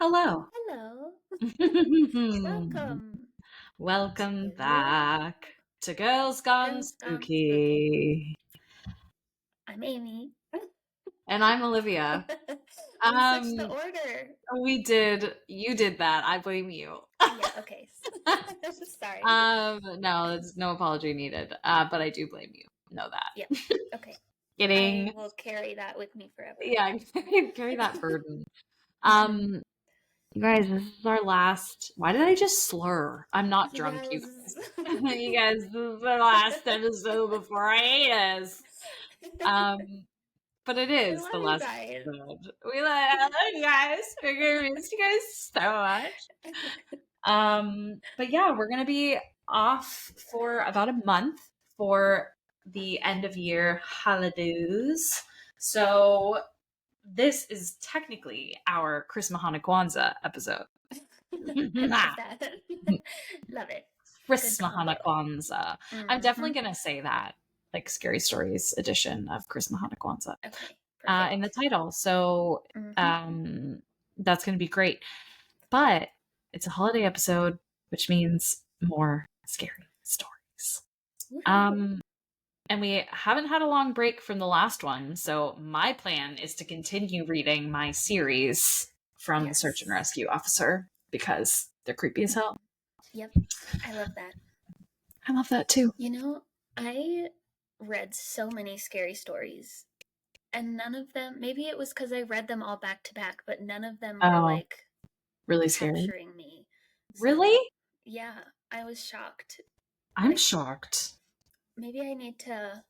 Hello. Hello. Welcome Welcome to back to Girls Gone Girls Gone Spooky. Spooky. I'm Amy. And I'm Olivia. We switched the Um, order. you did that. I blame you. Yeah, okay. Sorry. No, there's no apology needed. But I do blame you. Know Yeah, that. okay. I Kidding. will carry that with me forever. Yeah, carry that burden. You guys, this is our last. Why did I just slur? I'm not drunk, you guys. You guys, this is the last episode before hiatus. But it I is love the you last guys. episode. I love you guys. We're gonna miss you guys so much. But yeah, we're gonna be off for about a month for the end of year holidays. So this is technically our Chrismahanukwanzakah episode. I love that. Love it. Good combo. Chrismahanukwanzakah. I'm definitely gonna say that, like Scary Stories edition of Chrismahanukwanzakah, Okay, perfect. in the title. So Mhm. that's gonna be great. But it's a holiday episode, which means more scary stories. Woohoo. And we haven't had a long break from the last one, so my plan is to continue reading my series from the Search and Yes. Rescue Officer because they're creepy as hell. Yep. I love that. I love that too. You know, I read so many scary stories, and none of them, maybe it was because I read them all back to back, but none of them were like really scary. capturing me. So, Really? yeah, I was shocked. I'm Like, shocked. maybe I need to,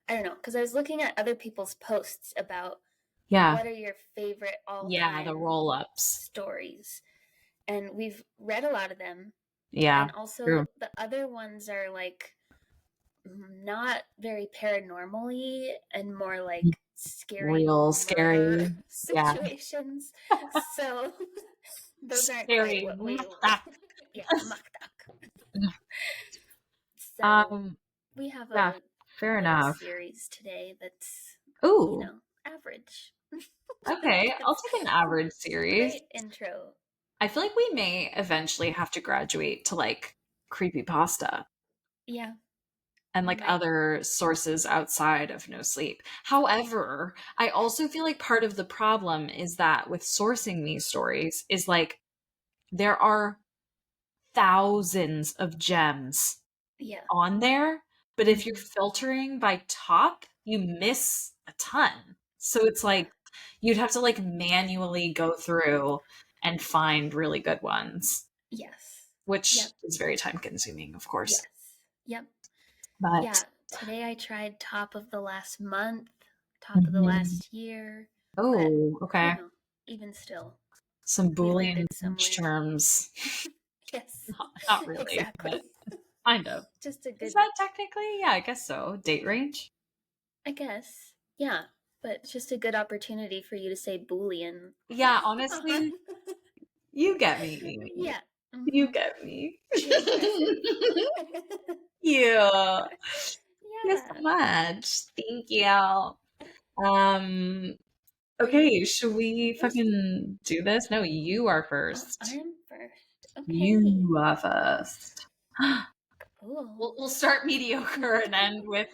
I don't know, because I was looking at other people's posts about Yeah. what are your favorite all-time Yeah, the roll-ups. stories. And we've read a lot of them. Yeah. And also True. the other ones are like not very paranormally and more like scary, Real scary situations. So those aren't scary. quite what we yeah, maktak. So we have yeah, a fair little enough. series today that's average. Okay, I'll take an average series. Great intro. I feel like we may eventually have to graduate to like creepypasta. Yeah. And like other sources outside of no sleep. However, I also feel like part of the problem is that with sourcing these stories is like there are thousands of gems on there, but if you're filtering by top, you miss a ton. So it's like you'd have to like manually go through and find really good ones. Yes. Which is very time consuming, of course. Yes. Yep. But yeah, today I tried top of the last month, top of the last year. Oh, okay. You know, even still. Some Boolean terms. Yes. Not really. Exactly. But kind of. Just a good. Is that technically? Yeah, I guess so. Date range? I guess. Yeah. But it's just a good opportunity for you to say Boolean. Yeah, honestly, you get me, Amy. Yeah. You get me. You. Yeah. Thank you so much. Thank you. Okay, should we fucking do this? No, you are first. I'm first. Okay. You are first. Cool. We'll start mediocre and end with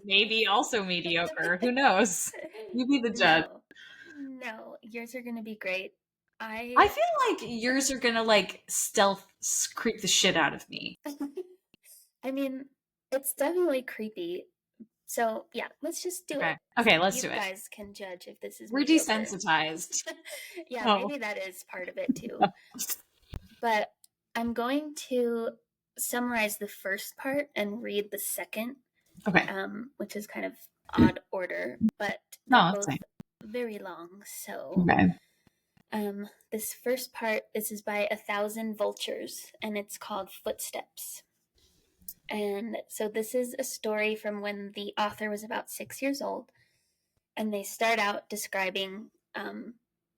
maybe also mediocre. Who knows? You be the judge. No, yours are gonna be great. I feel like yours are gonna like stealth creep the shit out of me. I mean, it's definitely creepy. So yeah, let's just do it. Okay, let's do it. You guys can judge if this is We're mediocre. Desensitized. Yeah, maybe that is part of it too. But I'm going to summarize the first part and read the second. Okay. Which is kind of odd order, but they're both very long. So this first part, this is by 1,000 Vultures, and it's called Footsteps. And so this is a story from when the author was about 6 years old, and they start out describing,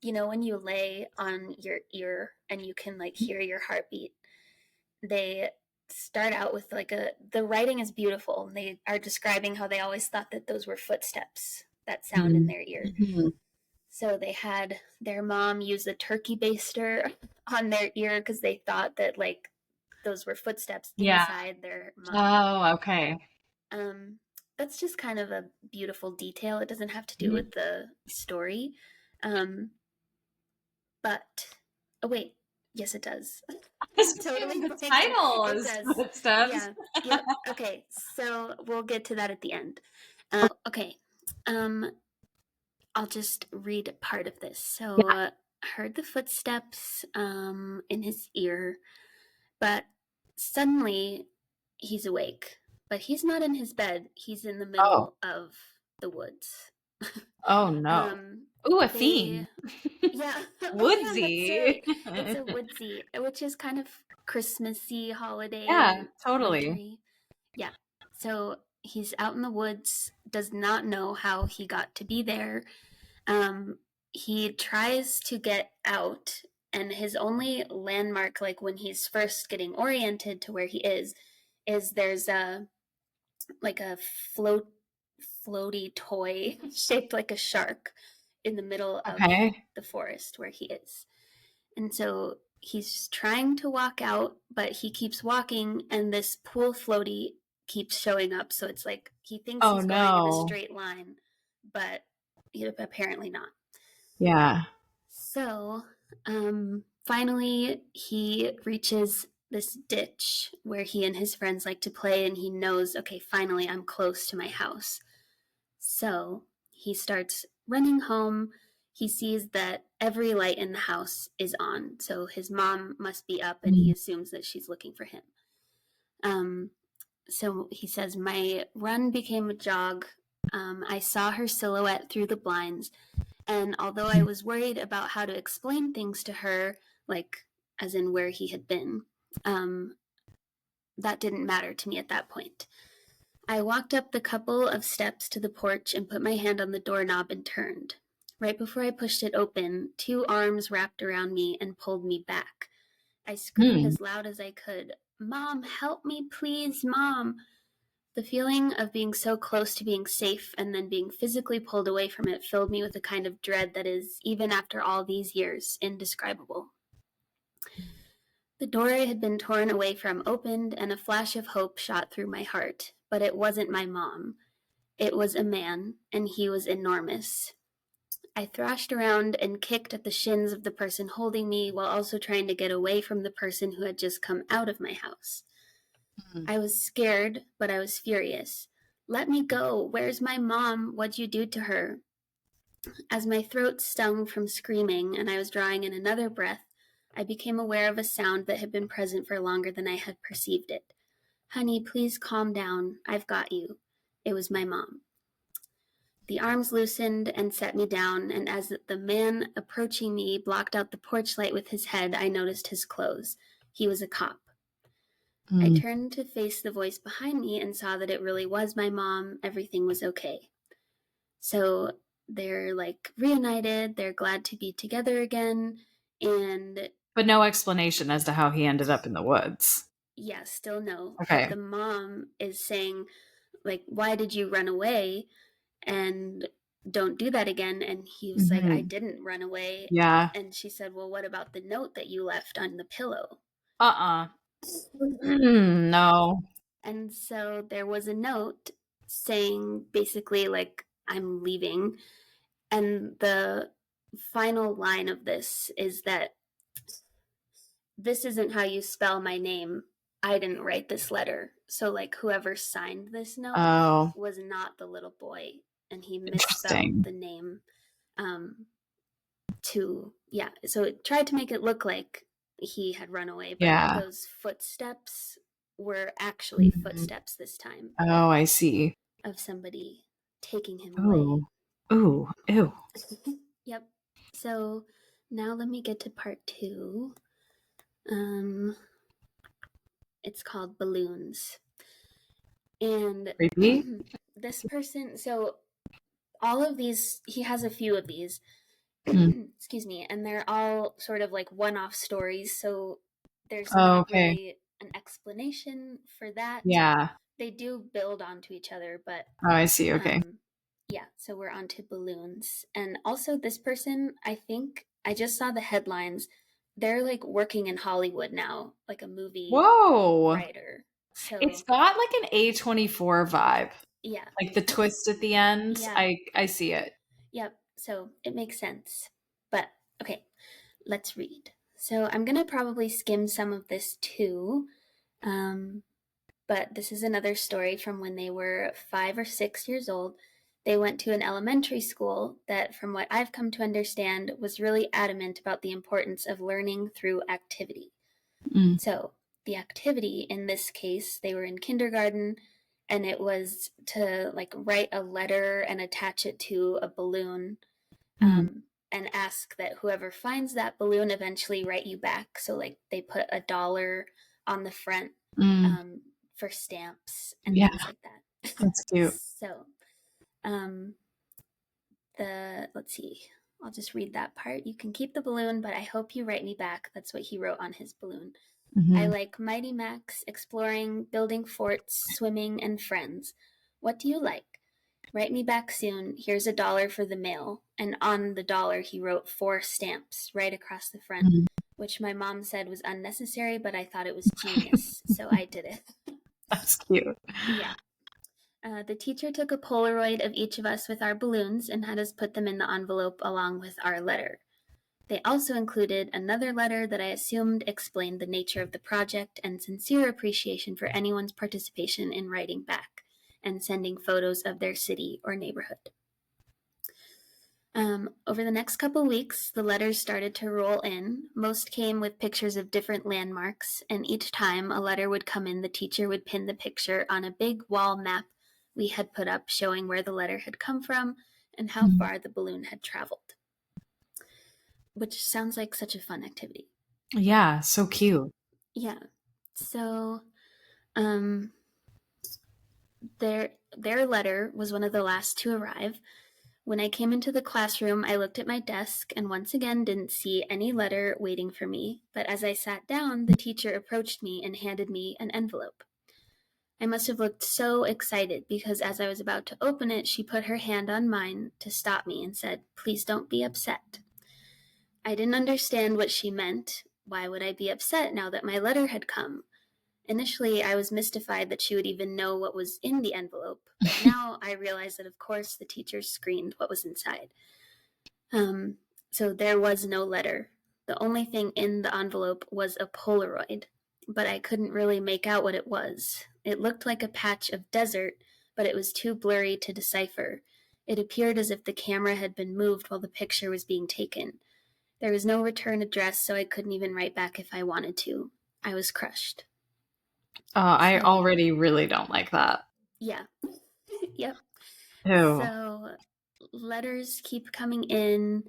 when you lay on your ear and you can like hear your heartbeat. They start out with the writing is beautiful. And they are describing how they always thought that those were footsteps that sound in their ear. So they had their mom use a turkey baster on their ear because they thought that like those were footsteps inside their mom. Oh, okay. That's just kind of a beautiful detail. It doesn't have to do with the story. But oh wait, yes it does. Totally the title is footsteps. Yeah. Yep. Okay. So we'll get to that at the end. Okay. I'll just read part of this. So heard the footsteps in his ear, but suddenly he's awake. But he's not in his bed. He's in the middle of the woods. Oh no. Ooh, a theme. Yeah. Woodsy. Oh, yeah, it's a woodsy, which is kind of Christmassy holiday. Yeah, totally. Wintry. Yeah. So he's out in the woods, does not know how he got to be there. He tries to get out, and his only landmark, like when he's first getting oriented to where he is there's a floaty toy shaped like a shark in the middle of the forest where he is. And so he's trying to walk out, but he keeps walking, and this pool floaty keeps showing up. So it's like he thinks he's going in a straight line, but apparently not. Yeah. So finally he reaches this ditch where he and his friends like to play, and he knows, okay, finally I'm close to my house. So he starts running home. He sees that every light in the house is on, so his mom must be up, and he assumes that she's looking for him. So he says, my run became a jog. I saw her silhouette through the blinds, and although I was worried about how to explain things to her, like as in where he had been, that didn't matter to me at that point. I walked up the couple of steps to the porch and put my hand on the doorknob and turned. Right before I pushed it open, 2 arms wrapped around me and pulled me back. I screamed as loud as I could, "Mom, help me, please, Mom!" The feeling of being so close to being safe and then being physically pulled away from it filled me with a kind of dread that is, even after all these years, indescribable. The door I had been torn away from opened, and a flash of hope shot through my heart. But it wasn't my mom. It was a man, and he was enormous. I thrashed around and kicked at the shins of the person holding me while also trying to get away from the person who had just come out of my house. I was scared, but I was furious. Let me go. Where's my mom? What'd you do to her? As my throat stung from screaming and I was drawing in another breath, I became aware of a sound that had been present for longer than I had perceived it. Honey, please calm down. I've got you. It was my mom. The arms loosened and set me down, and as the man approaching me blocked out the porch light with his head, I noticed his clothes. He was a cop. I turned to face the voice behind me and saw that it really was my mom. Everything was okay. So they're like reunited. They're glad to be together again. But no explanation as to how he ended up in the woods. Yeah, still no. Okay. But the mom is saying, like, why did you run away? And don't do that again. And he was like, I didn't run away. Yeah. And she said, well, what about the note that you left on the pillow? No. And so there was a note saying basically like, I'm leaving. And the final line of this is that this isn't how you spell my name. I didn't write this letter. So like whoever signed this note was not the little boy, and he misspelled the name so it tried to make it look like he had run away, but those footsteps were actually footsteps this time. Oh, I see. Of somebody taking him away. Ooh, ew. Yep. So now let me get to part 2. It's called Balloons. And this person, so all of these, he has a few of these, excuse me, and they're all sort of like one-off stories, so there's not really an explanation for that. Yeah. They do build onto each other, but I see, okay. Yeah, so we're on to balloons. And also, this person, I think, I just saw the headlines. They're like working in Hollywood now, like a movie writer. So it's got like an A24 vibe. Yeah. Like the twist at the end. Yeah. I see it. Yep. So it makes sense. But okay, let's read. So I'm going to probably skim some of this too. But this is another story from when they were 5 or 6 years old. They went to an elementary school that, from what I've come to understand, was really adamant about the importance of learning through activity. So the activity in this case, they were in kindergarten, and it was to like write a letter and attach it to a balloon, and ask that whoever finds that balloon eventually write you back. So like they put $1 on the front for stamps and things like that. That's cute. So let's see, I'll just read that part. You can keep the balloon, but I hope you write me back. That's what he wrote on his balloon. I like Mighty Max, exploring, building forts, swimming, and friends. What do you like? Write me back soon. Here's $1 for the mail. And on the dollar, he wrote 4 stamps right across the front, which my mom said was unnecessary, but I thought it was genius, so I did it. That's cute. Yeah. The teacher took a Polaroid of each of us with our balloons and had us put them in the envelope along with our letter. They also included another letter that I assumed explained the nature of the project and sincere appreciation for anyone's participation in writing back and sending photos of their city or neighborhood. Over the next couple weeks, the letters started to roll in. Most came with pictures of different landmarks, and each time a letter would come in, the teacher would pin the picture on a big wall map we had put up showing where the letter had come from and how far the balloon had traveled. Which sounds like such a fun activity. Yeah, so cute. Yeah. So, their letter was one of the last to arrive. When I came into the classroom, I looked at my desk and once again didn't see any letter waiting for me. But as I sat down, the teacher approached me and handed me an envelope. I must have looked so excited because as I was about to open it, she put her hand on mine to stop me and said, "Please don't be upset." I didn't understand what she meant. Why would I be upset now that my letter had come? Initially, I was mystified that she would even know what was in the envelope, but now I realize that, of course, the teacher screened what was inside. So there was no letter. The only thing in the envelope was a Polaroid, but I couldn't really make out what it was. It looked like a patch of desert, but it was too blurry to decipher. It appeared as if the camera had been moved while the picture was being taken. There was no return address, so I couldn't even write back if I wanted to. I was crushed. I already really don't like that. Yeah. Yep. Ew. So letters keep coming in,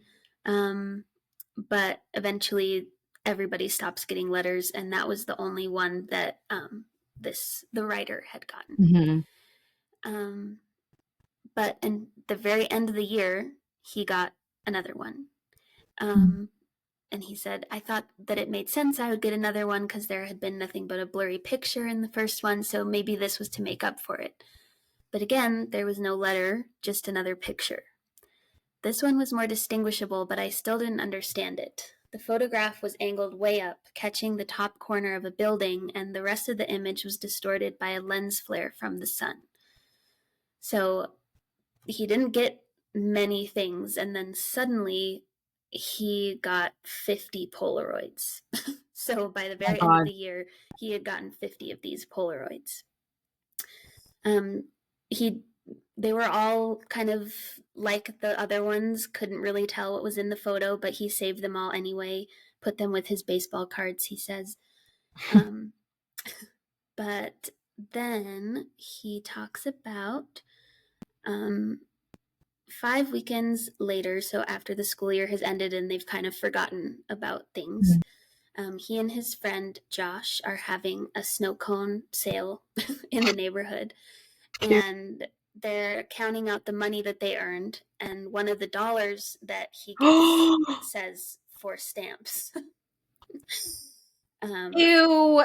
but eventually everybody stops getting letters, and that was the only one that the writer had gotten. But in the very end of the year, he got another one. And he said, I thought that it made sense I would get another one because there had been nothing but a blurry picture in the first one, so maybe this was to make up for it. But again, there was no letter, just another picture. This one was more distinguishable, but I still didn't understand it. The photograph was angled way up, catching the top corner of a building, and the rest of the image was distorted by a lens flare from the sun. So he didn't get many things, and then suddenly he got 50 Polaroids. So by the very end of the year, he had gotten 50 of these Polaroids. They were all kind of like the other ones, couldn't really tell what was in the photo, but he saved them all anyway, put them with his baseball cards, he says. But then he talks about 5 weekends later, so after the school year has ended and they've kind of forgotten about things, he and his friend Josh are having a snow cone sale in the neighborhood. And they're counting out the money that they earned, and one of the dollars that he gets says 4 stamps. Ew.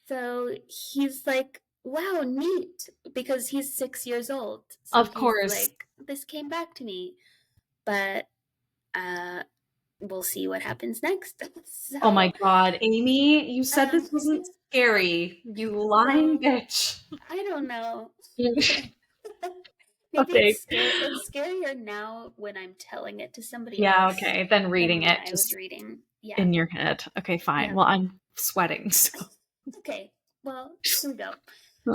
So he's like, wow, neat, because he's 6 years old. So Of course. like, this came back to me. But we'll see what happens next. So, oh my God, Amy, you said this wasn't scary. You lying bitch. I don't know. Maybe Okay. it's scarier now when I'm telling it to somebody Yeah, else okay. Then reading than when it I was just reading. Yeah. in your head. Okay, fine. Yeah. Well, I'm sweating, so. Okay. Well, here we go.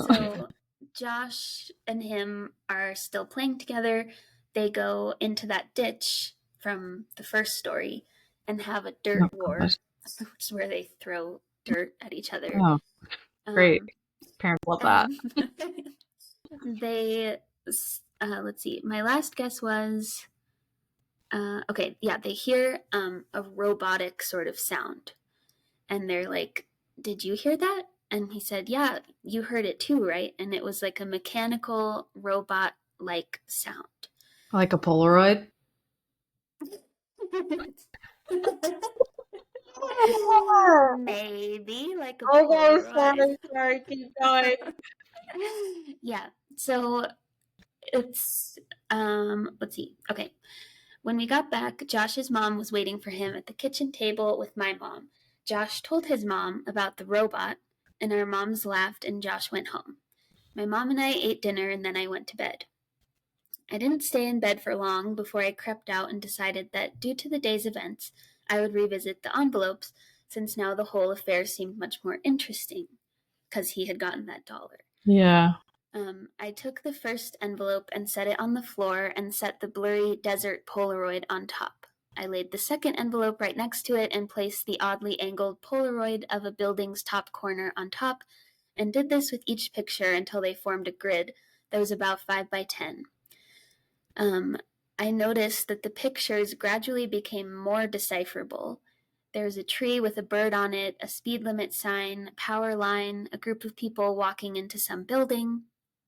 So Josh and him are still playing together. They go into that ditch from the first story and have a dirt Oh, war, gosh. which is where they throw dirt at each other. Oh, great. Um, Parents love that. and they, let's see, my last guess was, okay, yeah, they hear a robotic sort of sound. And they're like, "Did you hear that?" And he said, "Yeah, you heard it too, right?" And it was like a mechanical robot like sound. Like a Polaroid? Maybe like a Okay, Polaroid. sorry, keep going. Yeah. So it's let's see. Okay. When we got back, Josh's mom was waiting for him at the kitchen table with my mom. Josh told his mom about the robot, and our moms laughed, and Josh went home. My mom and I ate dinner, and then I went to bed. I didn't stay in bed for long before I crept out and decided that, due to the day's events, I would revisit the envelopes, since now the whole affair seemed much more interesting, because he had gotten that dollar. Yeah. I took the first envelope and set it on the floor and set the blurry desert Polaroid on top. I laid the second envelope right next to it and placed the oddly angled Polaroid of a building's top corner on top, and did this with each picture until they formed a grid that was about 5 by 10. I noticed that the pictures gradually became more decipherable. There was a tree with a bird on it, a speed limit sign, a power line, a group of people walking into some building,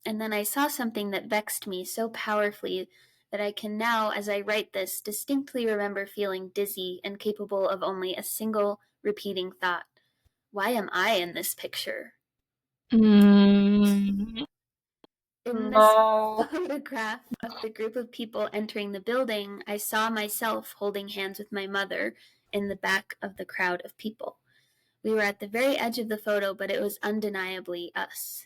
and then I saw something that vexed me so powerfully that I can now, as I write this, distinctly remember feeling dizzy and capable of only a single repeating thought. Why am I in this picture? Mm, In this no. photograph of the group of people entering the building, I saw myself holding hands with my mother in the back of the crowd of people. We were at the very edge of the photo, but it was undeniably us.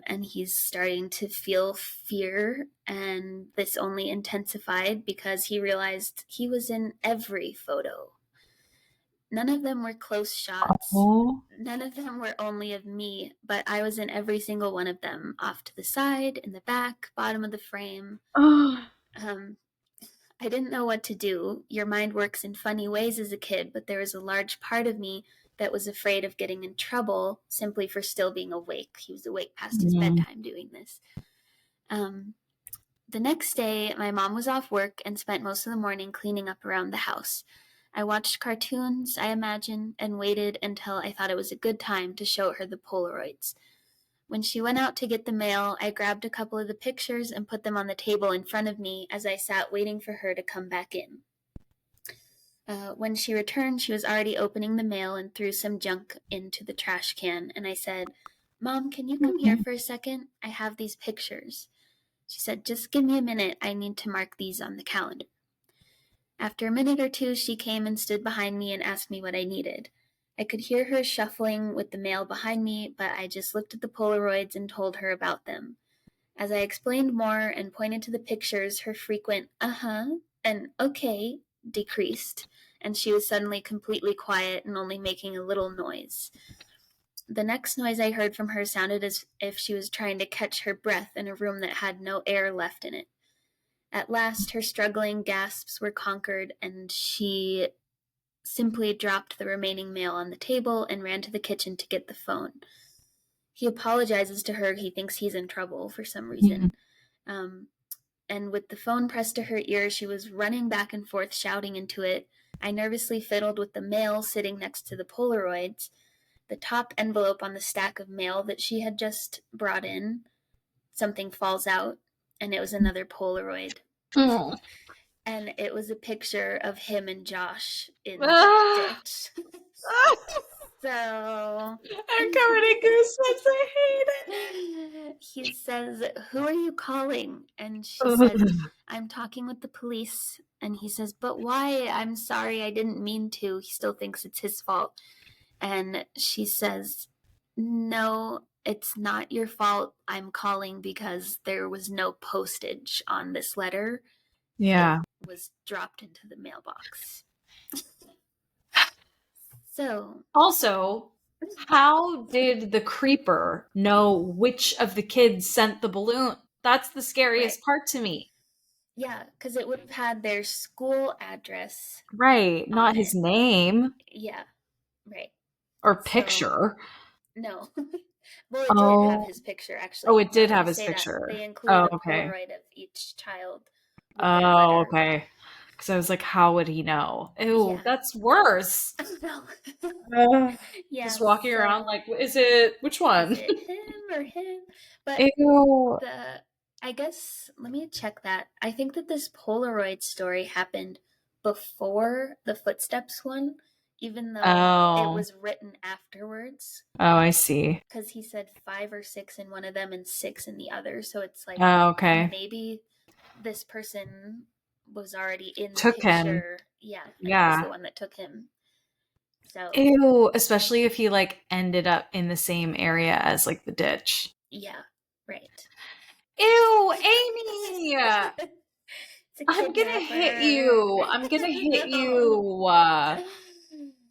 And he's starting to feel fear, and this only intensified because he realized he was in every photo. None of them were close shots. Oh. None of them were only of me, but I was in every single one of them, off to the side, in the back, bottom of the frame. Um, I didn't know what to do. Your mind works in funny ways as a kid, but there was a large part of me that was afraid of getting in trouble simply for still being awake. He was awake past his bedtime doing this. The next day, my mom was off work and spent most of the morning cleaning up around the house. I watched cartoons, I imagine, and waited until I thought it was a good time to show her the Polaroids. When she went out to get the mail, I grabbed a couple of the pictures and put them on the table in front of me as I sat waiting for her to come back in. When she returned, she was already opening the mail and threw some junk into the trash can, and I said, "Mom, can you come here for a second? I have these pictures." She said, "Just give me a minute. I need to mark these on the calendar." After a minute or two, she came and stood behind me and asked me what I needed. I could hear her shuffling with the mail behind me, but I just looked at the Polaroids and told her about them. As I explained more and pointed to the pictures, her frequent "uh-huh" and "okay" decreased, and she was suddenly completely quiet and only making a little noise. The next noise I heard from her sounded as if she was trying to catch her breath in a room that had no air left in it. At last, her struggling gasps were conquered, and she simply dropped the remaining mail on the table and ran to the kitchen to get the phone. He apologizes to her. He thinks he's in trouble for some reason. And with the phone pressed to her ear, she was running back and forth, shouting into it. I nervously fiddled with the mail sitting next to the Polaroids. The top envelope on the stack of mail that she had just brought in, something falls out, and it was another Polaroid. And it was a picture of him and Josh in the ditch. So I'm covered in goosebumps. I hate it. He says, "Who are you calling?" And she said, "I'm talking with the police." And he says, "But why? I'm sorry, I didn't mean to." He still thinks it's his fault. And she says, "No, it's not your fault. I'm calling because there was no postage on this letter. Yeah. It was dropped into the mailbox." So, Also, how did the creeper know which of the kids sent the balloon? That's the scariest part to me. Yeah, because it would have had their school address. Right, not his name. Yeah, right. Or picture. No. Well, it did have Oh. his picture, actually. Oh, it Now did that have you his say that, picture. they included Oh, a okay. Polaroid of each child with their Oh, letter. okay. Because I was like, how would he know? Ew, that's worse. No. Just walking around like, is it, which one? Is it him or him? But Ew. I guess, let me check that. I think that this Polaroid story happened before the footsteps one, even though it was written afterwards. Oh, I see. Because he said 5 or 6 in one of them and 6 in the other. So it's like, okay. maybe this person was already in the Took picture. him. Yeah. And Yeah. was the one that took him. So. Ew, especially if he like ended up in the same area as like the ditch. Yeah, right. Ew, Amy! I'm gonna hit you. I'm gonna hit you.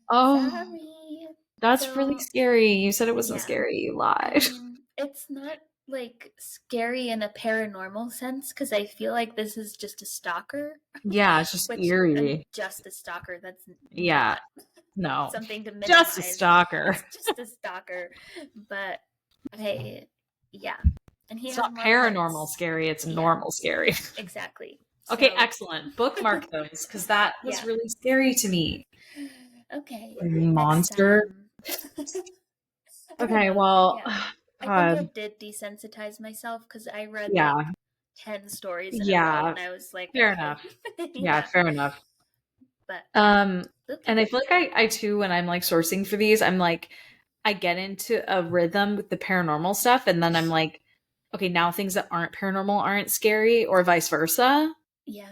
Oh, sorry. that's really scary. You said it wasn't scary. You lied. I mean, it's not like scary in a paranormal sense because I feel like this is just a stalker. Yeah, it's just eerie. Just a stalker. That's Yeah. not No. something to minimize. Just a stalker. It's just a stalker. But hey, yeah. And he it's has not more paranormal parts. scary, it's normal scary. Exactly. Okay, excellent. Bookmark those because that was really scary to me. Okay. Monster. Okay, well, I think I did desensitize myself because I read like 10 stories in a row and I was like, fair enough. Yeah, fair enough. But and I feel like I too, when I'm like sourcing for these, I'm like, I get into a rhythm with the paranormal stuff, and then I'm like, okay, now things that aren't paranormal aren't scary, or vice versa. Yeah.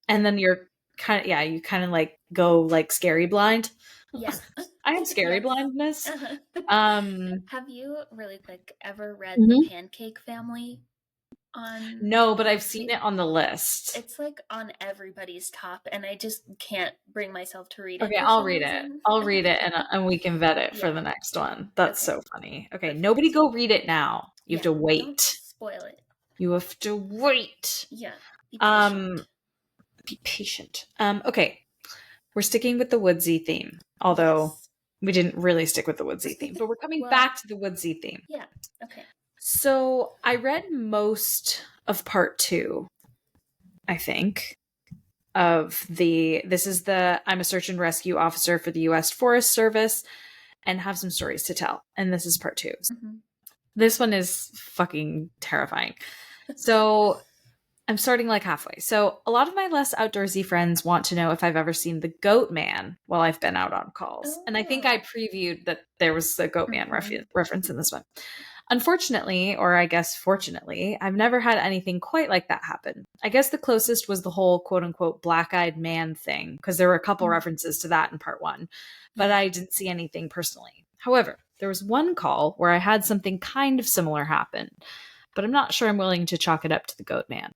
And then you're kind of, you kind of like go like scary blind. Yeah. I have scary blindness. Have you, really quick, ever read The Pancake Family? No, but I've seen it on the list. It's like on everybody's top, and I just can't bring myself to read it. Okay, I'll read it. I'll read it, and we can vet it for the next one. That's so funny. Okay, nobody go read it now. You have to wait. Don't spoil it. You have to wait. Yeah. Be patient. Be patient. Okay, we're sticking with the woodsy theme, although we didn't really stick with the woodsy theme, but we're coming back to the woodsy theme. Yeah. Okay. So I read most of part 2, I think, of this is I'm a search and rescue officer for the U.S. Forest Service and have some stories to tell. And this is part 2. This one is fucking terrifying. So I'm starting like halfway. So a lot of my less outdoorsy friends want to know if I've ever seen the Goat Man while I've been out on calls. And I think I previewed that there was the Goat Man reference in this one. Unfortunately, or I guess fortunately, I've never had anything quite like that happen. I guess the closest was the whole quote unquote black-eyed man thing, because there were a couple references to that in part 1, but I didn't see anything personally. However, there was one call where I had something kind of similar happen, but I'm not sure I'm willing to chalk it up to the Goat Man.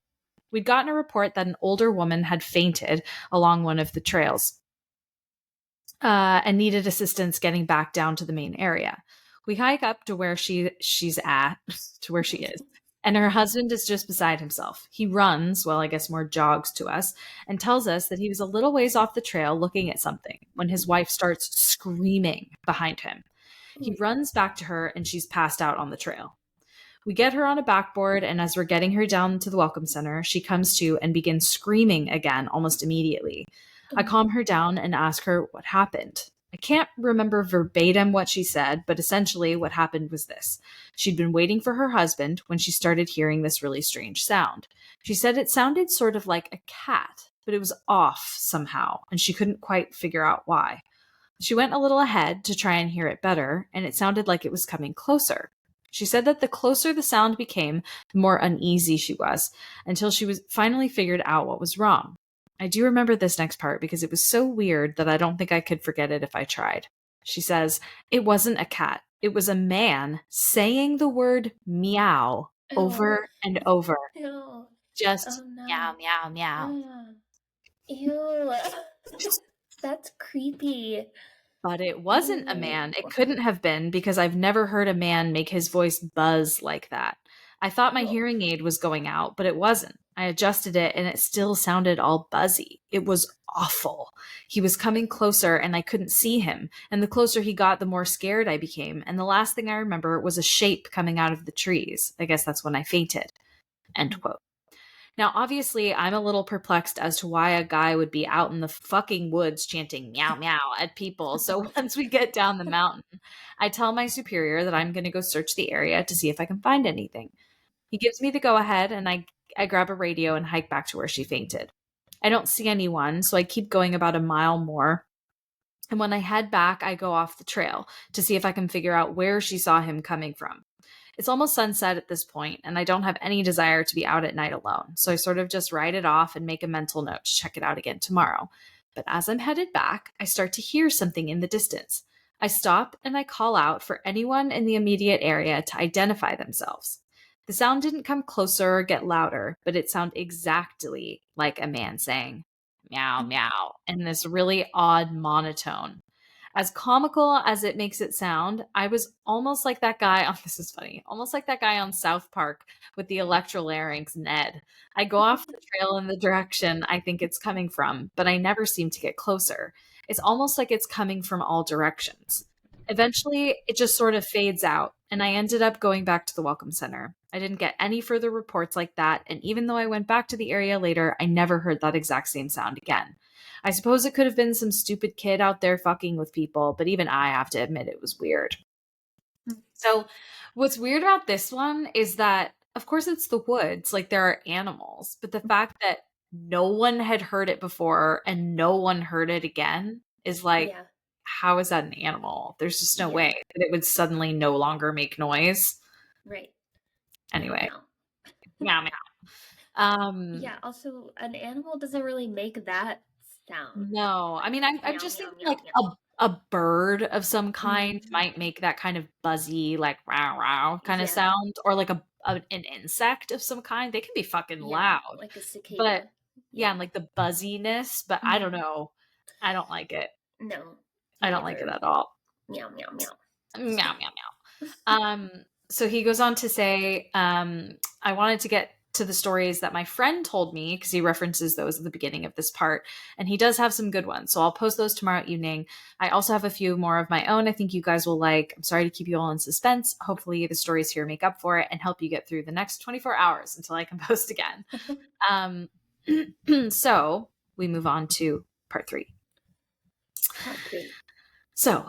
We'd gotten a report that an older woman had fainted along one of the trails and needed assistance getting back down to the main area. We hike up to where she's at, to where she is, and her husband is just beside himself. He runs, well, I guess more jogs to us, and tells us that he was a little ways off the trail looking at something when his wife starts screaming behind him. He runs back to her, and she's passed out on the trail. We get her on a backboard, and as we're getting her down to the welcome center, she comes to and begins screaming again almost immediately. I calm her down and ask her what happened. I can't remember verbatim what she said, but essentially what happened was this. She'd been waiting for her husband when she started hearing this really strange sound. She said it sounded sort of like a cat, but it was off somehow, and she couldn't quite figure out why. She went a little ahead to try and hear it better, and it sounded like it was coming closer. She said that the closer the sound became, the more uneasy she was, until she was finally figured out what was wrong. I do remember this next part because it was so weird that I don't think I could forget it if I tried. She says, it wasn't a cat. It was a man saying the word meow over and over. Ew. Just Oh no. meow, meow, meow. Ew. That's creepy. But it wasn't a man. It couldn't have been because I've never heard a man make his voice buzz like that. I thought my hearing aid was going out, but it wasn't. I adjusted it and it still sounded all buzzy. It was awful. He was coming closer and I couldn't see him. And the closer he got, the more scared I became. And the last thing I remember was a shape coming out of the trees. I guess that's when I fainted. End quote. Now, obviously, I'm a little perplexed as to why a guy would be out in the fucking woods chanting meow meow at people. So once we get down the mountain, I tell my superior that I'm going to go search the area to see if I can find anything. He gives me the go ahead and I grab a radio and hike back to where she fainted. I don't see anyone, so I keep going about a mile more. And when I head back, I go off the trail to see if I can figure out where she saw him coming from. It's almost sunset at this point, and I don't have any desire to be out at night alone, so I sort of just write it off and make a mental note to check it out again tomorrow. But as I'm headed back, I start to hear something in the distance. I stop and I call out for anyone in the immediate area to identify themselves. The sound didn't come closer or get louder, but it sounded exactly like a man saying, meow, meow, in this really odd monotone. As comical as it makes it sound, I was almost like that guy on this is funny, almost like that guy on South Park with the electrolarynx Ned. I go off the trail in the direction I think it's coming from, but I never seem to get closer. It's almost like it's coming from all directions. Eventually, it just sort of fades out, and I ended up going back to the Welcome Center. I didn't get any further reports like that, and even though I went back to the area later, I never heard that exact same sound again. I suppose it could have been some stupid kid out there fucking with people, but even I have to admit it was weird. So, what's weird about this one is that, of course, it's the woods, like there are animals, but the fact that no one had heard it before and no one heard it again is like, how is that an animal? There's just no way that it would suddenly no longer make noise. Right. Anyway. Meow, meow. Yeah, also, an animal doesn't really make that sound. No. I mean, I'm just thinking like a bird of some kind might make that kind of buzzy, like row row kind of sound, or like an insect of some kind. They can be fucking loud. Like a cicada. But and like the buzziness, but I don't know. I don't like it. No. I don't like it at all. Meow, meow, meow. Meow, meow, meow. So he goes on to say, I wanted to get to the stories that my friend told me because he references those at the beginning of this part, and he does have some good ones, so I'll post those tomorrow evening. I also have a few more of my own I think you guys will like. I'm sorry to keep you all in suspense. Hopefully the stories here make up for it and help you get through the next 24 hours until I can post again. So we move on to part 3. So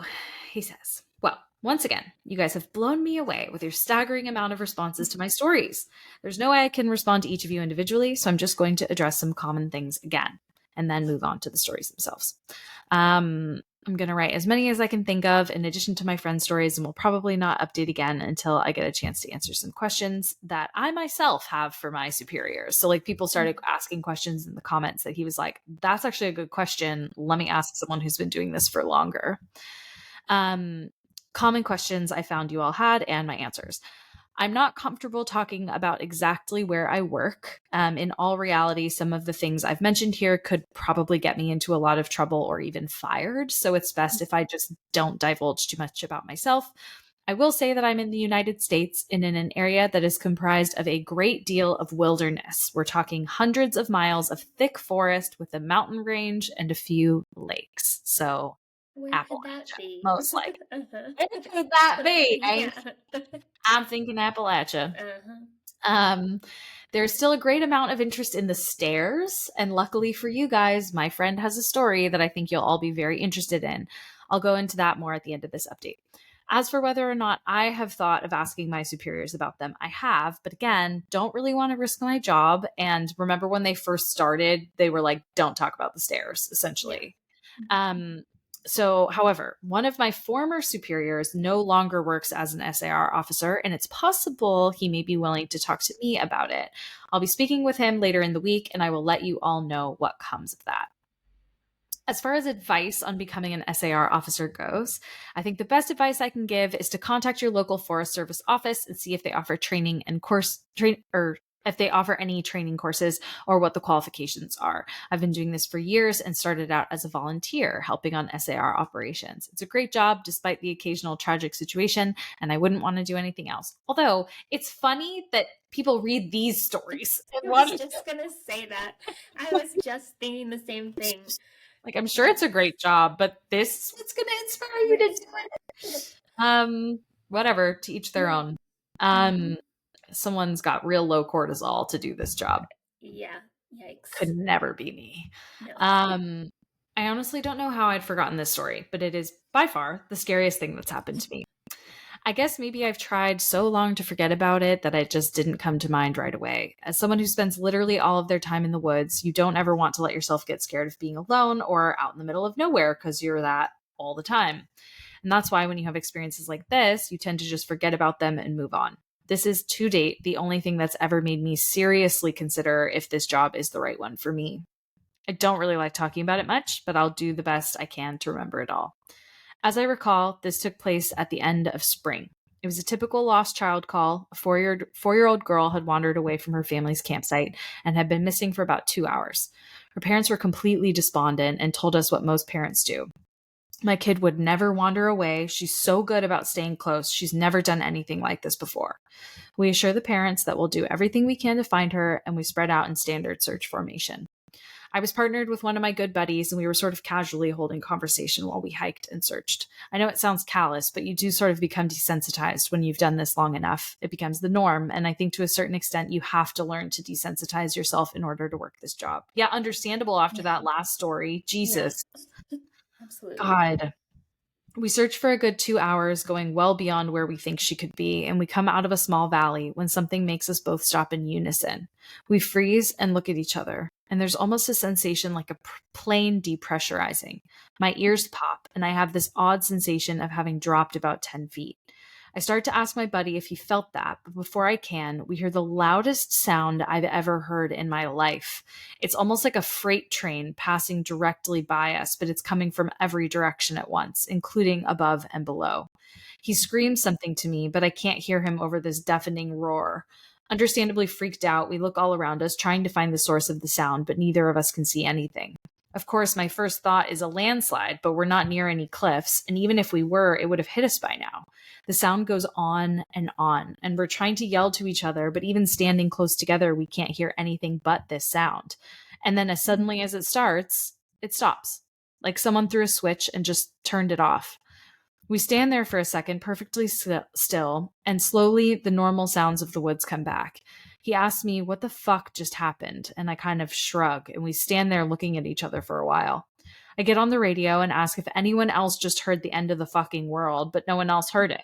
he says, well, once again, you guys have blown me away with your staggering amount of responses to my stories. There's no way I can respond to each of you individually, so I'm just going to address some common things again and then move on to the stories themselves. I'm going to write as many as I can think of in addition to my friend's stories, and we'll probably not update again until I get a chance to answer some questions that I myself have for my superiors. So like people started asking questions in the comments that he was like, that's actually a good question. Let me ask someone who's been doing this for longer. Common questions I found you all had and my answers. I'm not comfortable talking about exactly where I work. In all reality, some of the things I've mentioned here could probably get me into a lot of trouble or even fired. So it's best if I just don't divulge too much about myself. I will say that I'm in the United States and in an area that is comprised of a great deal of wilderness. We're talking hundreds of miles of thick forest with a mountain range and a few lakes. So where Appalachia, could that be? most likely. Where could that be? I'm thinking Appalachia. There's still a great amount of interest in the stairs, and luckily for you guys, my friend has a story that I think you'll all be very interested in. I'll go into that more at the end of this update. As for whether or not I have thought of asking my superiors about them, I have, but again, don't really want to risk my job. And remember when they first started, they were like, don't talk about the stairs, essentially. However, one of my former superiors no longer works as an SAR officer, and it's possible he may be willing to talk to me about it. I'll be speaking with him later in the week, and I will let you all know what comes of that. As far as advice on becoming an SAR officer goes, I think the best advice I can give is to contact your local Forest Service office and see if they offer training and if they offer any training courses or what the qualifications are. I've been doing this for years and started out as a volunteer helping on SAR operations. It's a great job despite the occasional tragic situation, and I wouldn't want to do anything else. Although it's funny that people read these stories. I was just going to say that. I was just thinking the same thing. Like, I'm sure it's a great job, but this is what's going to inspire you to do it. Whatever, to each their own. Someone's got real low cortisol to do this job. Yeah, yikes. Could never be me. No. I honestly don't know how I'd forgotten this story, but it is by far the scariest thing that's happened to me. I guess maybe I've tried so long to forget about it that it just didn't come to mind right away. As someone who spends literally all of their time in the woods, you don't ever want to let yourself get scared of being alone or out in the middle of nowhere because you're that all the time. And that's why when you have experiences like this, you tend to just forget about them and move on. This is, to date, the only thing that's ever made me seriously consider if this job is the right one for me. I don't really like talking about it much, but I'll do the best I can to remember it all. As I recall, this took place at the end of spring. It was a typical lost child call. A four-year-old girl had wandered away from her family's campsite and had been missing for about 2 hours. Her parents were completely despondent and told us what most parents do. My kid would never wander away. She's so good about staying close. She's never done anything like this before. We assure the parents that we'll do everything we can to find her, and we spread out in standard search formation. I was partnered with one of my good buddies, and we were sort of casually holding conversation while we hiked and searched. I know it sounds callous, but you do sort of become desensitized when you've done this long enough. It becomes the norm, and I think to a certain extent, you have to learn to desensitize yourself in order to work this job. Yeah, understandable after that last story. Jesus. Yeah. Absolutely. God. We search for a good 2 hours, going well beyond where we think she could be, and we come out of a small valley when something makes us both stop in unison. We freeze and look at each other, and there's almost a sensation like a plane depressurizing. My ears pop, and I have this odd sensation of having dropped about 10 feet. I start to ask my buddy if he felt that, but before I can, we hear the loudest sound I've ever heard in my life. It's almost like a freight train passing directly by us, but it's coming from every direction at once, including above and below. He screams something to me, but I can't hear him over this deafening roar. Understandably freaked out, we look all around us, trying to find the source of the sound, but neither of us can see anything. Of course, my first thought is a landslide, but we're not near any cliffs, and even if we were, it would have hit us by now. The sound goes on, and we're trying to yell to each other, but even standing close together, we can't hear anything but this sound. And then as suddenly as it starts, it stops, like someone threw a switch and just turned it off. We stand there for a second, perfectly still, and slowly the normal sounds of the woods come back. He asks me, what the fuck just happened? And I kind of shrug, and we stand there looking at each other for a while. I get on the radio and ask if anyone else just heard the end of the fucking world, but no one else heard it,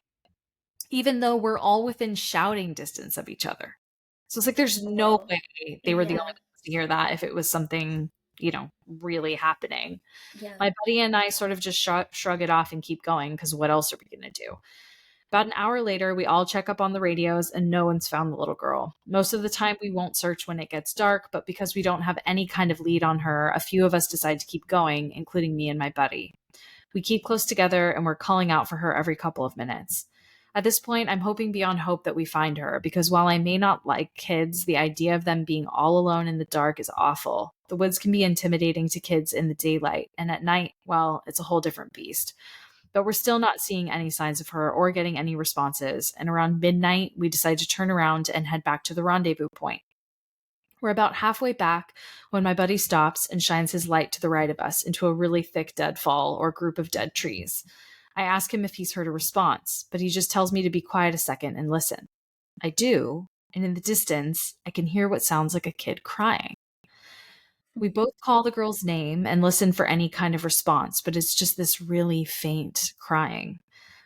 even though we're all within shouting distance of each other. So it's like there's no way they were the only ones to hear that if it was something, really happening. Yeah. My buddy and I sort of just shrug it off and keep going, because what else are we going to do? About an hour later, we all check up on the radios and no one's found the little girl. Most of the time, we won't search when it gets dark, but because we don't have any kind of lead on her, a few of us decide to keep going, including me and my buddy. We keep close together and we're calling out for her every couple of minutes. At this point, I'm hoping beyond hope that we find her, because while I may not like kids, the idea of them being all alone in the dark is awful. The woods can be intimidating to kids in the daylight, and at night, well, it's a whole different beast. But we're still not seeing any signs of her or getting any responses, and around midnight, we decide to turn around and head back to the rendezvous point. We're about halfway back when my buddy stops and shines his light to the right of us into a really thick deadfall or group of dead trees. I ask him if he's heard a response, but he just tells me to be quiet a second and listen. I do, and in the distance, I can hear what sounds like a kid crying. We both call the girl's name and listen for any kind of response, but it's just this really faint crying.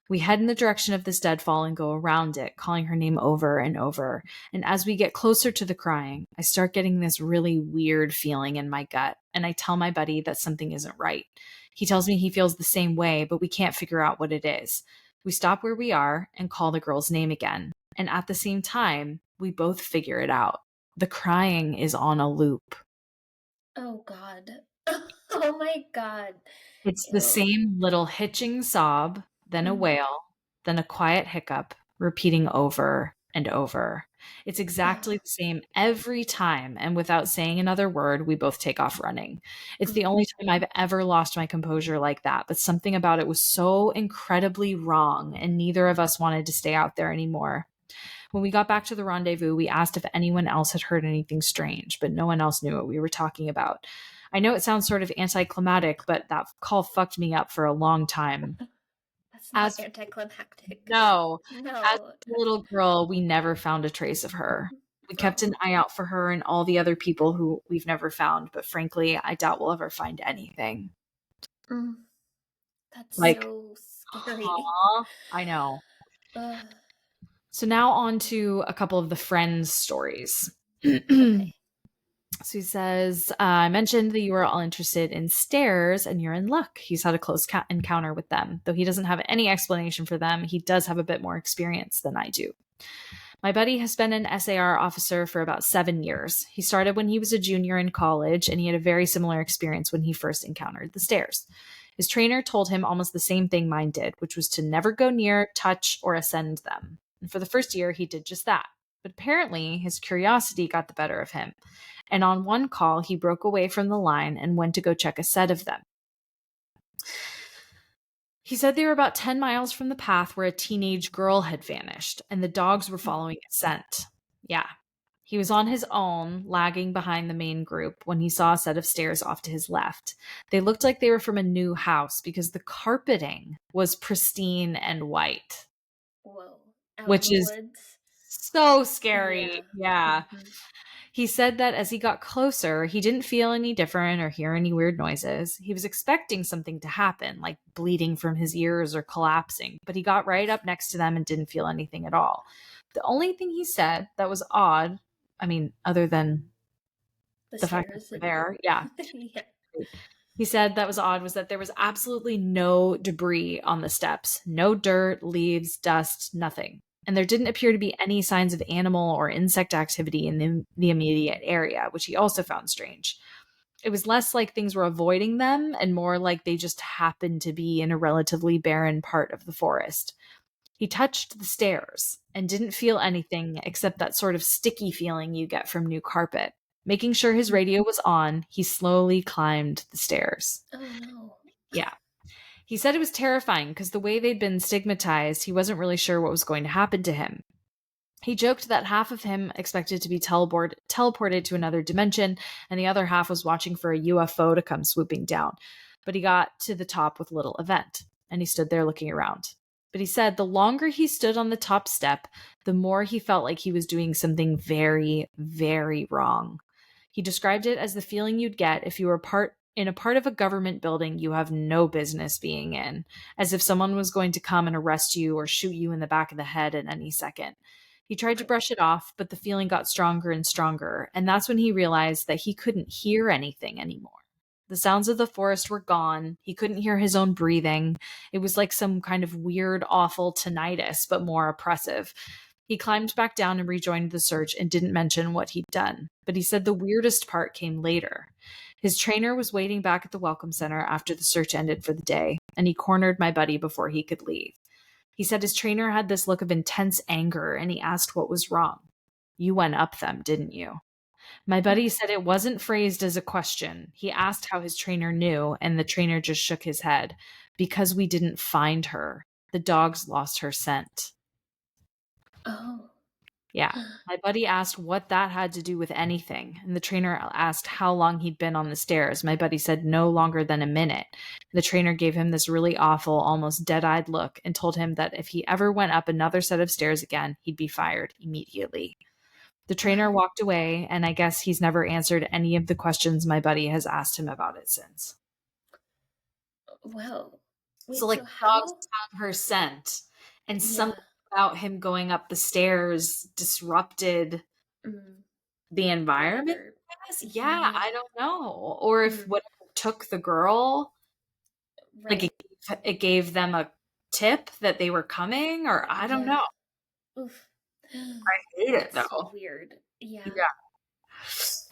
We head in the direction of this deadfall and go around it, calling her name over and over. And as we get closer to the crying, I start getting this really weird feeling in my gut, and I tell my buddy that something isn't right. He tells me he feels the same way, but we can't figure out what it is. We stop where we are and call the girl's name again. And at the same time, we both figure it out. The crying is on a loop. Oh, God. Oh, my God. It's Ew. the same little hitching sob, then a wail, then a quiet hiccup, repeating over and over. It's exactly the same every time, and without saying another word, we both take off running. It's the only time I've ever lost my composure like that, but something about it was so incredibly wrong, and neither of us wanted to stay out there anymore. When we got back to the rendezvous, we asked if anyone else had heard anything strange, but no one else knew what we were talking about. I know it sounds sort of anticlimactic, but that call fucked me up for a long time. That's not anticlimactic. No. As No. a little girl, we never found a trace of her. We kept an eye out for her and all the other people who we've never found, but frankly, I doubt we'll ever find anything. That's so scary. I know. So now on to a couple of the friends' stories. Okay. So he says, I mentioned that you were all interested in stairs and you're in luck. He's had a close encounter with them. Though he doesn't have any explanation for them, he does have a bit more experience than I do. My buddy has been an SAR officer for about 7 years. He started when he was a junior in college, and he had a very similar experience when he first encountered the stairs. His trainer told him almost the same thing mine did, which was to never go near, touch, or ascend them. And for the first year, he did just that. But apparently, his curiosity got the better of him. And on one call, he broke away from the line and went to go check a set of them. He said they were about 10 miles from the path where a teenage girl had vanished, and the dogs were following a scent. Yeah. He was on his own, lagging behind the main group, when he saw a set of stairs off to his left. They looked like they were from a new house because the carpeting was pristine and white. Whoa. Which is so scary. Yeah. He said that as he got closer, he didn't feel any different or hear any weird noises. He was expecting something to happen, like bleeding from his ears or collapsing, but he got right up next to them and didn't feel anything at all. The only thing he said that was odd, I mean, other than the fact that they're there, yeah. He said that was odd was that there was absolutely no debris on the steps. No dirt, leaves, dust, nothing. And there didn't appear to be any signs of animal or insect activity in the immediate area, which he also found strange. It was less like things were avoiding them and more like they just happened to be in a relatively barren part of the forest. He touched the stairs and didn't feel anything except that sort of sticky feeling you get from new carpet. Making sure his radio was on, he slowly climbed the stairs. Oh, no. Yeah. He said it was terrifying because the way they'd been stigmatized, he wasn't really sure what was going to happen to him. He joked that half of him expected to be teleported to another dimension, and the other half was watching for a UFO to come swooping down. But he got to the top with little event, and he stood there looking around. But he said the longer he stood on the top step, the more he felt like he was doing something very, very wrong. He described it as the feeling you'd get if you were in a part of a government building you have no business being in, as if someone was going to come and arrest you or shoot you in the back of the head at any second. He tried to brush it off, but the feeling got stronger and stronger, and that's when he realized that he couldn't hear anything anymore. The sounds of the forest were gone. He couldn't hear his own breathing. It was like some kind of weird, awful tinnitus, but more oppressive. He climbed back down and rejoined the search and didn't mention what he'd done, but he said the weirdest part came later. His trainer was waiting back at the welcome center after the search ended for the day, and he cornered my buddy before he could leave. He said his trainer had this look of intense anger, and he asked what was wrong. You went up them, didn't you? My buddy said it wasn't phrased as a question. He asked how his trainer knew, and the trainer just shook his head. Because we didn't find her. The dogs lost her scent. Oh. Yeah. My buddy asked what that had to do with anything, and the trainer asked how long he'd been on the stairs. My buddy said no longer than a minute. The trainer gave him this really awful, almost dead-eyed look and told him that if he ever went up another set of stairs again, he'd be fired immediately. The trainer walked away, and I guess he's never answered any of the questions my buddy has asked him about it since. Well, So, Wait, like, so the dogs how? found her scent, and Yeah. something about him going up the stairs disrupted Mm, the environment, whatever. I guess? Yeah, Yeah. I don't know. Or if Mm, whatever took the girl, like, right. it gave them a tip that they were coming, or I don't Yeah. know. Oof. I hate it, That's so though. weird. Yeah. Yeah.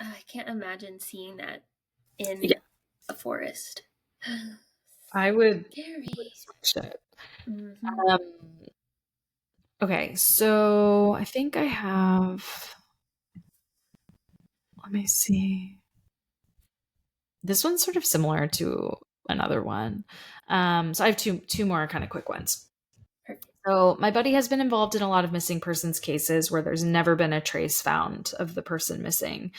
I can't imagine seeing that in Yeah, a forest. I would Scary. switch it. Mm-hmm. Um, okay, so I think I have, let me see. This one's sort of similar to another one. So I have two more kind of quick ones. Perfect. So my buddy has been involved in a lot of missing persons cases where there's never been a trace found of the person missing.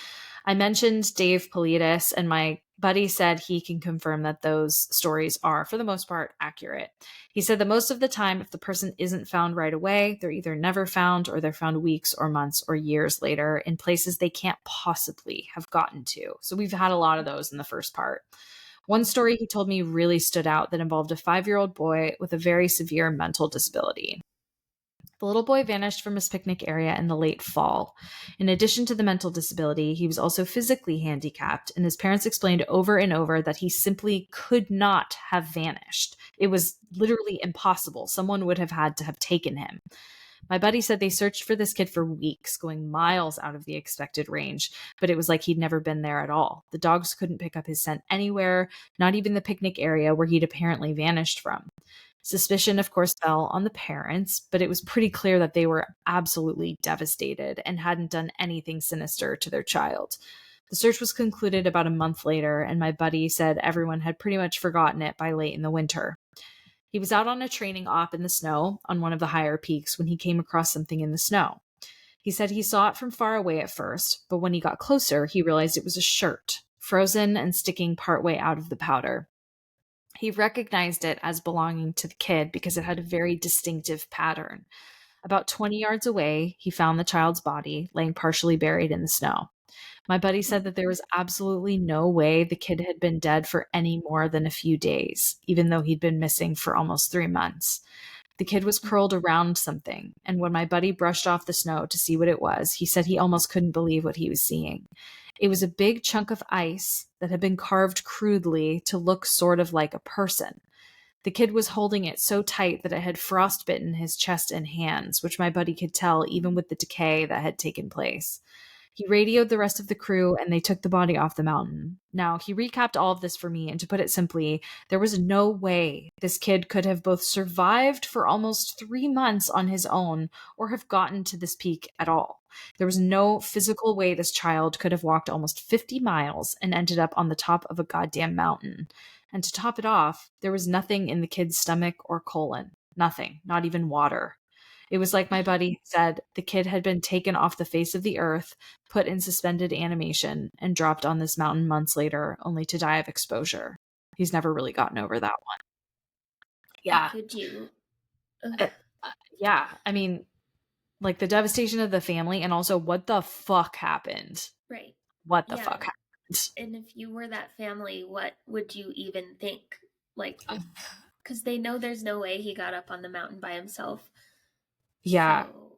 I mentioned Dave Politis, and my buddy said he can confirm that those stories are, for the most part, accurate. He said that most of the time, if the person isn't found right away, they're either never found or they're found weeks or months or years later in places they can't possibly have gotten to. So we've had a lot of those in the first part. One story he told me really stood out that involved a 5-year-old boy with a very severe mental disability. The little boy vanished from his picnic area in the late fall. In addition to the mental disability, he was also physically handicapped, and his parents explained over and over that he simply could not have vanished. It was literally impossible. Someone would have had to have taken him. My buddy said they searched for this kid for weeks, going miles out of the expected range, but it was like he'd never been there at all. The dogs couldn't pick up his scent anywhere, not even the picnic area where he'd apparently vanished from. Suspicion, of course, fell on the parents, but it was pretty clear that they were absolutely devastated and hadn't done anything sinister to their child. The search was concluded about a month later, and my buddy said everyone had pretty much forgotten it by late in the winter. He was out on a training op in the snow on one of the higher peaks when he came across something in the snow. He said he saw it from far away at first, but when he got closer, he realized it was a shirt, frozen and sticking partway out of the powder. He recognized it as belonging to the kid because it had a very distinctive pattern. About 20 yards away, he found the child's body laying partially buried in the snow. My buddy said that there was absolutely no way the kid had been dead for any more than a few days, even though he'd been missing for almost 3 months. The kid was curled around something, and when my buddy brushed off the snow to see what it was, he said he almost couldn't believe what he was seeing. It was a big chunk of ice that had been carved crudely to look sort of like a person. The kid was holding it so tight that it had frostbitten his chest and hands, which my buddy could tell even with the decay that had taken place. He radioed the rest of the crew and they took the body off the mountain. Now, he recapped all of this for me, and to put it simply, there was no way this kid could have both survived for almost 3 months on his own or have gotten to this peak at all. There was no physical way this child could have walked almost 50 miles and ended up on the top of a goddamn mountain. And to top it off, there was nothing in the kid's stomach or colon. Nothing, not even water. It was like my buddy said, the kid had been taken off the face of the earth, put in suspended animation, and dropped on this mountain months later, only to die of exposure. He's never really gotten over that one. How Yeah. could you? Ugh. Uh, yeah. I mean, like the devastation of the family, and also what the fuck happened? Right. What the Yeah. fuck happened? And if you were that family, what would you even think? Like, because they know there's no way he got up on the mountain by himself. Yeah, So,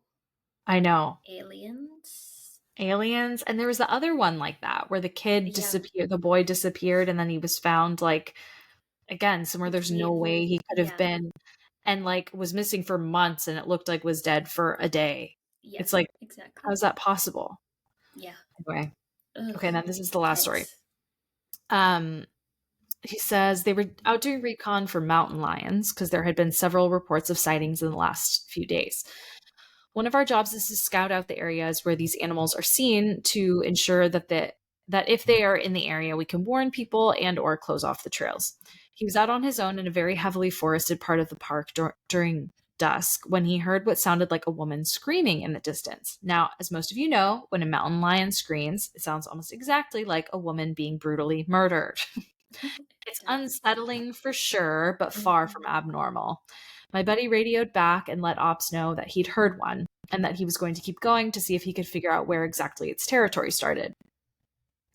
I know. aliens? Aliens. And there was the other one like that where the kid Yeah. disappeared, the boy disappeared, and then he was found like again somewhere there's no way he could have Yeah. been, and like was missing for months and it looked like was dead for a day. Yeah. It's like, Exactly. how's that possible? Yeah. Anyway. Ugh. Okay, then this is the last story. Tense. He says they were out doing recon for mountain lions because there had been several reports of sightings in the last few days. One of our jobs is to scout out the areas where these animals are seen to ensure that if they are in the area, we can warn people and or close off the trails. He was out on his own in a very heavily forested part of the park during dusk when he heard what sounded like a woman screaming in the distance. Now, as most of you know, when a mountain lion screams, it sounds almost exactly like a woman being brutally murdered. It's unsettling for sure, but far from abnormal. My buddy radioed back and let ops know that he'd heard one and that he was going to keep going to see if he could figure out where exactly its territory started.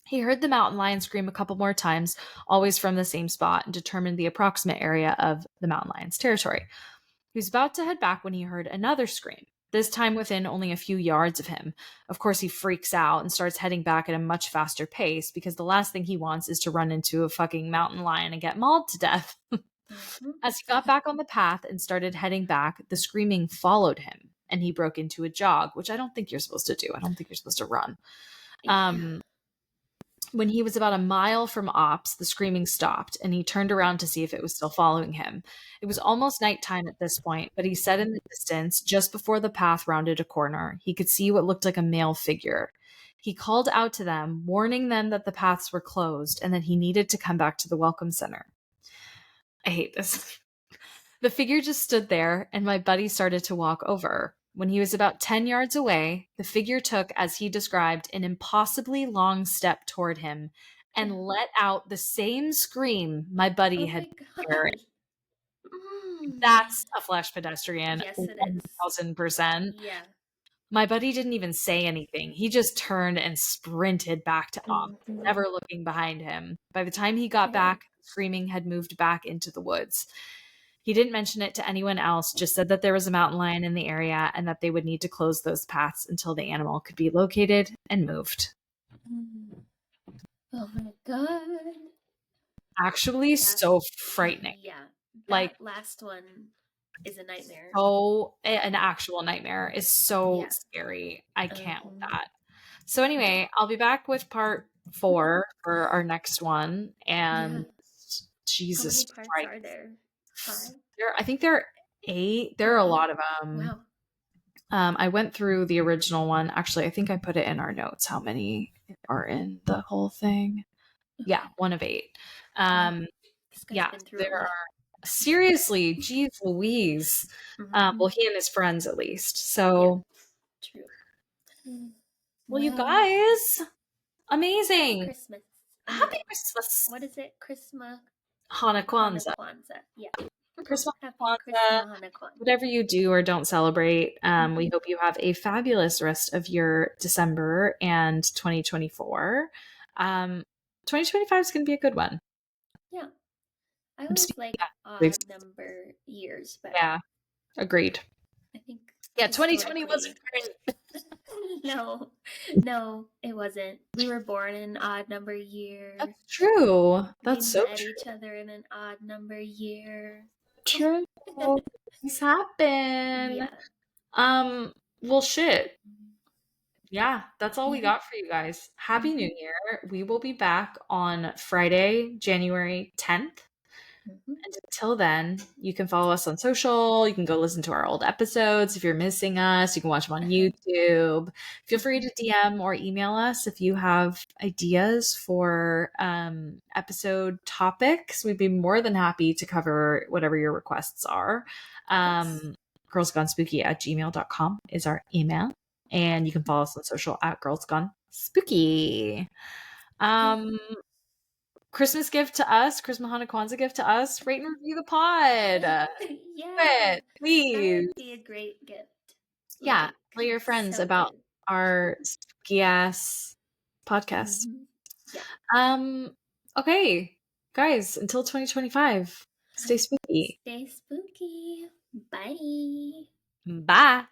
He heard the mountain lion scream a couple more times, always from the same spot, and determined the approximate area of the mountain lion's territory. He was about to head back when he heard another scream, this time within only a few yards of him. Of course, he freaks out and starts heading back at a much faster pace because the last thing he wants is to run into a fucking mountain lion and get mauled to death. As he got back on the path and started heading back, the screaming followed him, and he broke into a jog, which I don't think you're supposed to do. I don't think you're supposed to run. When he was about a mile from Ops, the screaming stopped, and he turned around to see if it was still following him. It was almost nighttime at this point, but he said in the distance, just before the path rounded a corner, he could see what looked like a male figure. He called out to them, warning them that the paths were closed and that he needed to come back to the welcome center. I hate this. The figure just stood there, and my buddy started to walk over. When he was about 10 yards away, the figure took, as he described, an impossibly long step toward him and let out the same scream my buddy had heard. That's a flesh pedestrian. Yes, it is. 1000%. Yeah. My buddy didn't even say anything. He just turned and sprinted back to Ops, never looking behind him. By the time he got back, screaming had moved back into the woods. He didn't mention it to anyone else, just said that there was a mountain lion in the area and that they would need to close those paths until the animal could be located and moved. Oh my God. Actually, so frightening. Yeah. That last one is a nightmare. Oh, an actual nightmare. Is so scary. I can't with that. So anyway, I'll be back with part 4 for our next one. And Jesus Christ. How many parts are there? 5? I think there are 8. There are a lot of them. Wow. I went through the original one. Actually, I think I put it in our notes how many are in the whole thing. Yeah, 1 of 8. Yeah, there are. Seriously, geez Louise. Well, he and his friends at least. So, true. Well, you guys, amazing. Christmas. Happy Christmas. What is it? Christmas. Hanukwanzakah. Yeah. Chrismahanukwanzakah. Whatever you do or don't celebrate, we hope you have a fabulous rest of your December and 2024. 2025 is going to be a good one. Yeah. I always like odd number years better. Yeah, agreed. I think. Yeah, 2020 wasn't great. No, it wasn't. We were born in an odd number year. That's true. That's so true. We met each other in an odd number year. True. Things happen. Yeah. Well, shit. Yeah, that's all we got for you guys. Happy New Year. We will be back on Friday, January 10th. And until then, you can follow us on social. You can go listen to our old episodes. If you're missing us, you can watch them on YouTube. Feel free to DM or email us if you have ideas for episode topics. We'd be more than happy to cover whatever your requests are. girlsgonespooky@gmail.com is our email. And you can follow us on social at girlsgonespooky. Christmas gift to us, Chrismahanukwanzakah gift to us, rate and review the pod. Yeah. Please. That would be a great gift. Yeah. Tell your friends about our spooky ass podcast. Yeah. Okay. Guys, until 2025, stay spooky. Stay spooky. Bye. Bye.